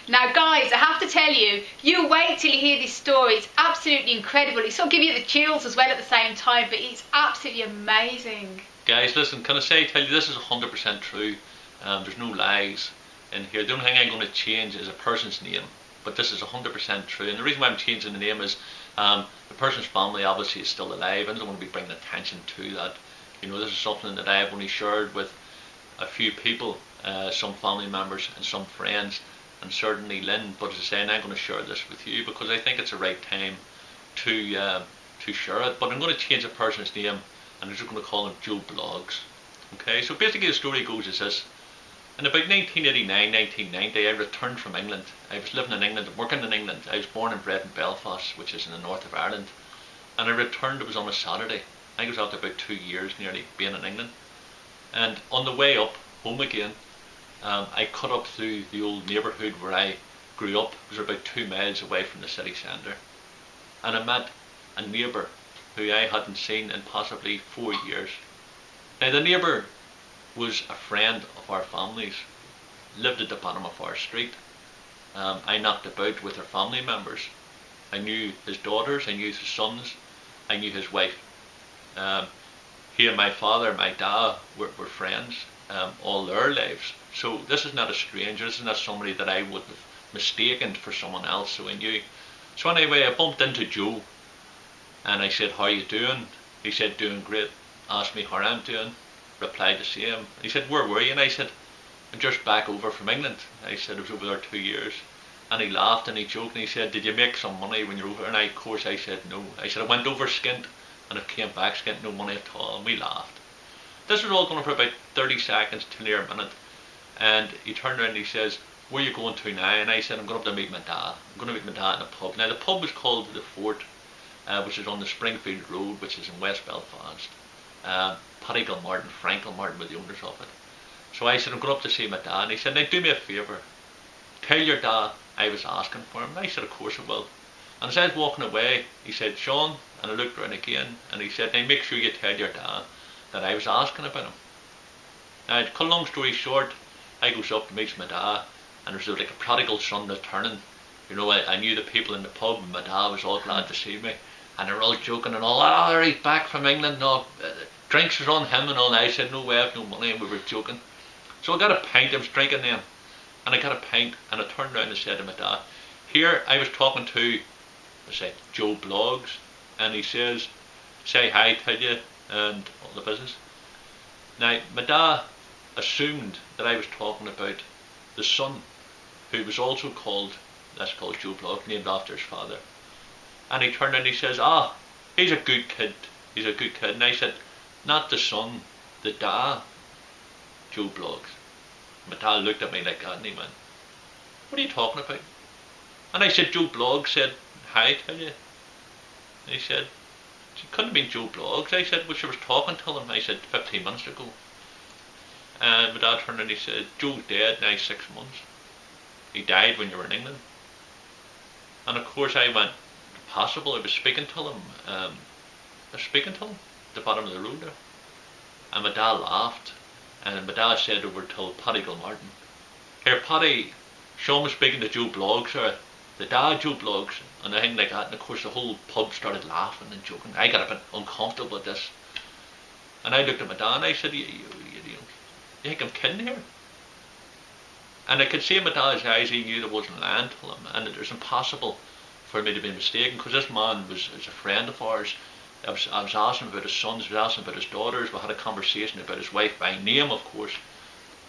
Now guys, I have to tell you, you wait till you hear this story. It's absolutely incredible. It sort of gives you the chills as well at the same time, but it's absolutely amazing. Guys, listen, can I tell you this is 100% true. There's no lies in here. The only thing I'm going to change is a person's name, but this is 100% true. And the reason why I'm changing the name is the person's family obviously is still alive, and I don't want to be bringing attention to that. You know, this is something that I've only shared with a few people, some family members and some friends, and certainly Lynn. But as I say, I'm going to share this with you because I think it's the right time to share it. But I'm going to change a person's name, and I'm just going to call him Joe Blogs. Okay, so basically the story goes as this. In about 1989, 1990, I returned from England. I was living in England, working in England. I was born and bred in Belfast, which is in the north of Ireland. And I returned, it was on a Saturday. I was after about 2 years nearly being in England. And on the way up, home again, I cut up through the old neighbourhood where I grew up. It was about 2 miles away from the city centre. And I met a neighbour who I hadn't seen in possibly 4 years. Now the neighbour was a friend of our family's, lived at the bottom of our street. I knocked about with her family members. I knew his daughters, I knew his sons, I knew his wife. He and my father, my dad were friends all their lives. So this is not a stranger, this is not somebody that I would have mistaken for someone else, so I knew. So anyway, I bumped into Joe and I said, "How are you doing?" He said, "Doing great." Asked me how I'm doing, replied the same. He said, "Where were you?" And I said, "I'm just back over from England." I said, "I was over there 2 years." And he laughed and he joked and he said, "Did you make some money when you were over?" And of course I said no. I said, "I went over skint and I came back skint, no money at all." And we laughed. This was all going for about 30 seconds to near a minute. And he turned around and he says, "Where are you going to now?" And I said, "I'm going up to meet my dad. I'm going to meet my dad in a pub." Now the pub was called The Fort, which is on the Springfield Road, which is in West Belfast. Paddy Gilmartin, Frank Gilmartin were the owners of it. So I said, "I'm going up to see my dad." And he said, "Now do me a favour. Tell your dad I was asking for him." And I said, "Of course I will." And as I was walking away, he said, "Sean," and I looked around again, and he said, "Now make sure you tell your dad that I was asking about him." Now, to cut a long story short, I goes up to meet my dad, and it was like a prodigal son returning. You know, I knew the people in the pub, and my dad was all glad to see me, and they were all joking and all, "Oh, he's back from England, and all, drinks was on him and all." And I said, "No way, I have no money," and we were joking. So I got a pint, I was drinking then, and I got a pint, and I turned around and said to my dad, "Here, I was talking to," I said, "Joe Blogs," and he says, "Say hi, tell you," and all the business. Now, my dad assumed that I was talking about the son, who was also called, that's called Joe Blogs, named after his father. And he turned and he says, "Ah, he's a good kid, he's a good kid." And I said, "Not the son, the dad, Joe Blogs." My dad looked at me like that and he went, "What are you talking about?" And I said, "Joe Blogs said hi, tell you." And he said, "It couldn't have been Joe Blogs." I said, "Well, she was talking to him." I said, 15 minutes ago. And my dad turned and he said, "Joe's dead now 6 months. He died when you were in England." And of course I went, "Possible?" I was speaking to him. At the bottom of the road there. And my dad laughed. And my dad said over to Paddy Gilmartin, "Here, Paddy, Sean was speaking to Joe Blogs, or the dad Joe Blogs," and a thing like that. And of course the whole pub started laughing and joking. I got a bit uncomfortable with this. And I looked at my dad and I said, you think I'm kidding here?" And I could see in my dad's eyes he knew there wasn't lying to him, and it was impossible for me to be mistaken, because this man was a friend of ours. I was asking about his sons, I was asking about his daughters, we had a conversation about his wife by name, of course.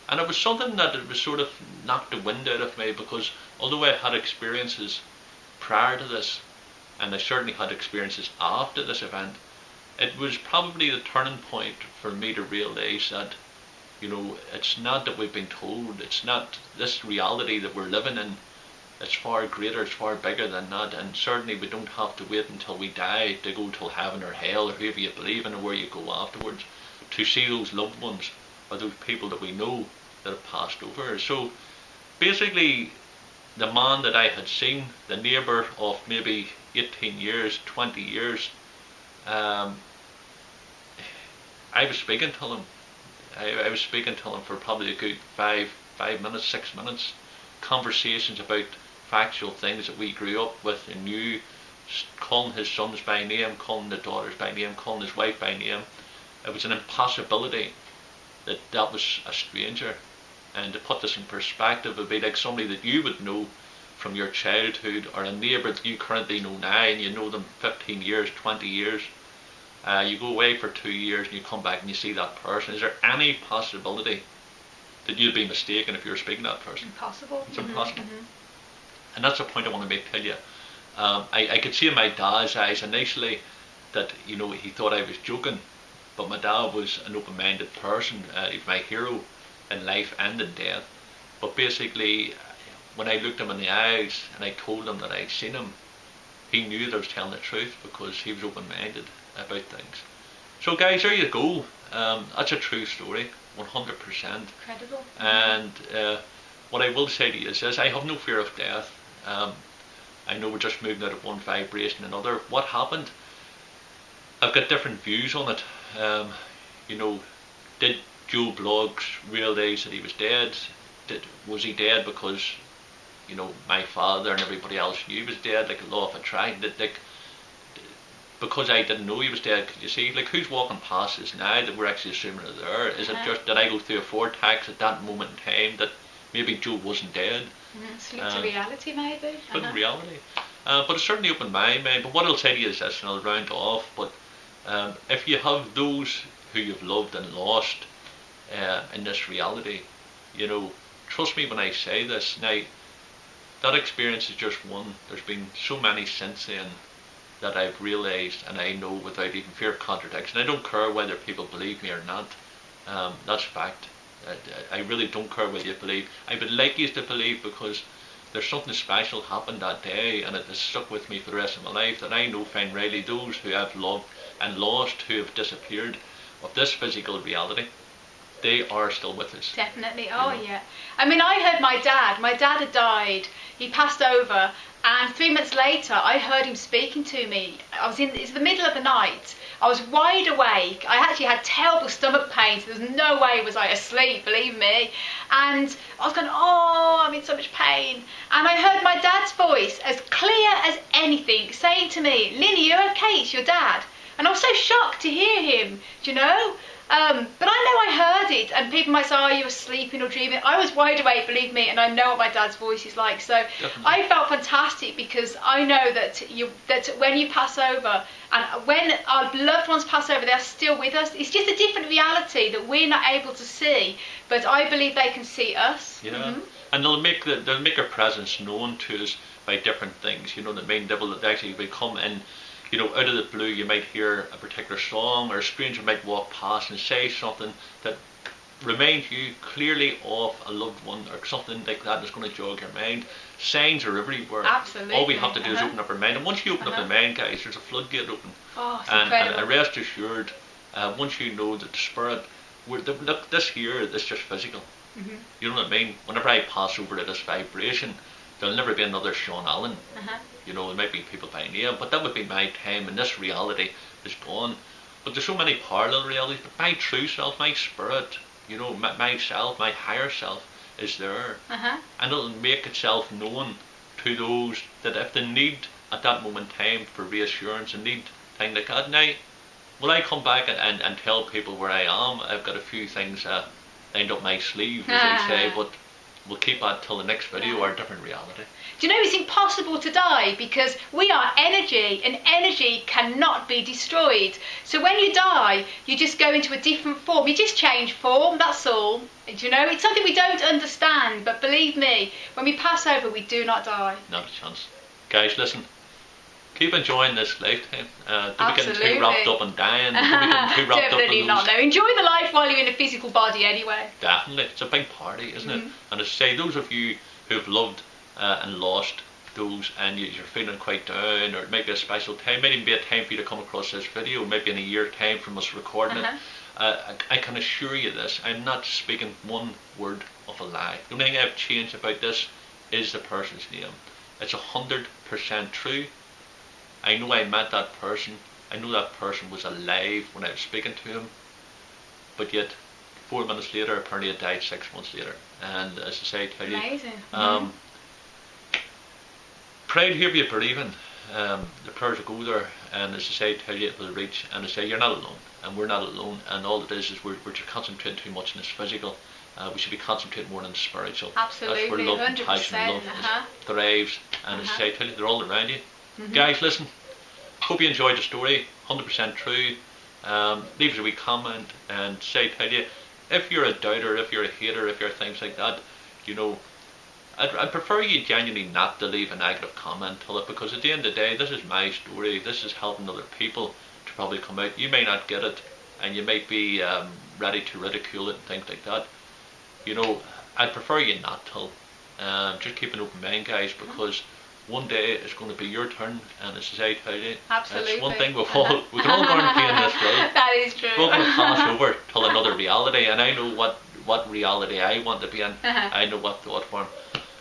And it was something that it was sort of knocked the wind out of me, because although I had experiences prior to this, and I certainly had experiences after this event, it was probably the turning point for me to realise that, you know, it's not that we've been told, it's not this reality that we're living in. It's far greater, it's far bigger than that, and certainly we don't have to wait until we die to go to heaven or hell or whoever you believe in or where you go afterwards to see those loved ones or those people that we know that have passed over. So basically the man that I had seen, the neighbour of maybe 18 years, 20 years, I was speaking to him. I was speaking to him for probably a good 5 minutes, 6 minutes. conversations about factual things that we grew up with and knew, calling his sons by name, calling the daughters by name, calling his wife by name. It was an impossibility that was a stranger. And to put this in perspective, it would be like somebody that you would know from your childhood, or a neighbour that you currently know now, and you know them 15 years, 20 years. You go away for 2 years and you come back and you see that person. Is there any possibility that you'd be mistaken if you were speaking to that person? Impossible. It's impossible. And that's the point I want to make to you. I could see in my dad's eyes initially that, you know, he thought I was joking, but my dad was an open-minded person. He was my hero in life and in death. But basically, when I looked him in the eyes and I told him that I'd seen him, he knew that I was telling the truth because he was open-minded about things. So guys, there you go. That's a true story, 100%. Incredible. And what I will say to you is this: I have no fear of death. I know we're just moving out of one vibration to another. What happened? I've got different views on it. You know, did Joe Bloggs realise that he was dead? Was he dead because, you know, my father and everybody else knew he was dead, like a law of attraction? Because I didn't know he was dead, could you see, like, who's walking past us now that we're actually assuming are there? Is it just, did I go through a vortex at that moment in time that maybe Joe wasn't dead? Slip to reality, maybe. Slip to reality. But it's certainly opened my mind. But what I'll say to you is this, and I'll round off, but if you have those who you've loved and lost in this reality, you know, trust me when I say this. Now, that experience is just one. There's been so many since then that I've realised, and I know without even fear of contradiction. I don't care whether people believe me or not. That's fact. I really don't care whether you believe. I would like you to believe, because there's something special happened that day, and it has stuck with me for the rest of my life, that I know fine rightly those who I've loved and lost, who have disappeared of this physical reality, they are still with us. Definitely. Oh, you know? Yeah. I mean, I heard my dad had died. He passed over, and 3 months later I heard him speaking to me. It's the middle of the night. I was wide awake. I actually had terrible stomach pains. There was no way was I asleep, believe me. And I was going, oh, I'm in so much pain. And I heard my dad's voice, as clear as anything, saying to me, Linny, you're okay, it's your dad. And I was so shocked to hear him, do you know? But I know I heard it, and people might say, oh, you were sleeping or dreaming. I was wide awake, believe me, and I know what my dad's voice is like. So definitely. I felt fantastic, because I know that when you pass over, and when our loved ones pass over, they're still with us. It's just a different reality that we're not able to see, but I believe they can see us. Yeah, and they'll make their presence known to us by different things. You know, the main devil that actually will come in. You know, out of the blue, you might hear a particular song, or a stranger might walk past and say something that reminds you clearly of a loved one, or something like that that's going to jog your mind. Signs are everywhere. Absolutely. All we have to do is open up our mind. And once you open up the mind, guys, there's a floodgate open. Oh, it's incredible. And rest assured, once you know that the spirit, look, this here is just physical. You know what I mean? Whenever I pass over to this vibration, there'll never be another Sean Allen. You know, there might be people by name, but that would be my time, and this reality is gone. But there's so many parallel realities. But my true self, my spirit, you know, myself, my higher self is there. And it'll make itself known to those that if they need at that moment in time for reassurance and need things like that. Now, will I come back and tell people where I am? I've got a few things lined up my sleeve, as they say, but we'll keep that till the next video or a different reality. Do you know it's impossible to die, because we are energy, and energy cannot be destroyed. So when you die, you just go into a different form. You just change form, that's all. Do you know, it's something we don't understand, but believe me, when we pass over, we do not die. Not a chance. Guys, listen. Keep enjoying this lifetime. Don't be getting too wrapped up in dying. Definitely not. No. Enjoy the life while you're in a physical body anyway. Definitely. It's a big party, isn't it? And as I say, those of you who've loved and lost those, and you're feeling quite down, or it might be a special time, might even be a time for you to come across this video, maybe in a year time from us recording it. I can assure you this, I'm not speaking one word of a lie. The only thing I've changed about this is the person's name. It's 100% true. I know I met that person. I know that person was alive when I was speaking to him. But yet, 4 minutes later, apparently it died 6 months later. And as I say, tell you, Amazing. pray to hear you believing. The prayers will go there, and as I say, tell you it will reach. And I say you're not alone, and we're not alone. And all it is we're just concentrating too much on this physical. We should be concentrating more on the spiritual. Absolutely, that's where love, 100%. compassion, and love thrives. And as I say, tell you they're all around you. Guys, listen. Hope you enjoyed the story. 100% true. Leave us a wee comment and say, tell you, if you're a doubter, if you're a hater, if you're things like that, you know, I'd prefer you genuinely not to leave a negative comment on it, because at the end of the day, this is my story. This is helping other people to probably come out. You may not get it, and you might be ready to ridicule it and things like that. You know, I'd prefer you not to. Just keep an open mind, guys, because one day it's going to be your turn, and as I tell you, absolutely, it's one thing we can all guarantee in this world. That is true. We're going to pass over till another reality, and I know what reality I want to be in. I know what form.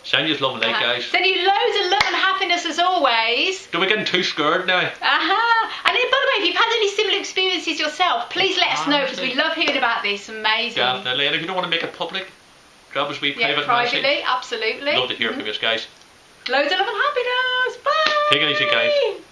Send you love and light, guys. Send you loads of love and happiness as always. Don't be getting too scared now. And by the way, if you've had any similar experiences yourself, please let us know, because we love hearing about this. Amazing. Definitely. And if you don't want to make it public, grab us wee private privately, message. absolutely. Love to hear from you guys. Loads of love and happiness. Bye. Take it easy, guys.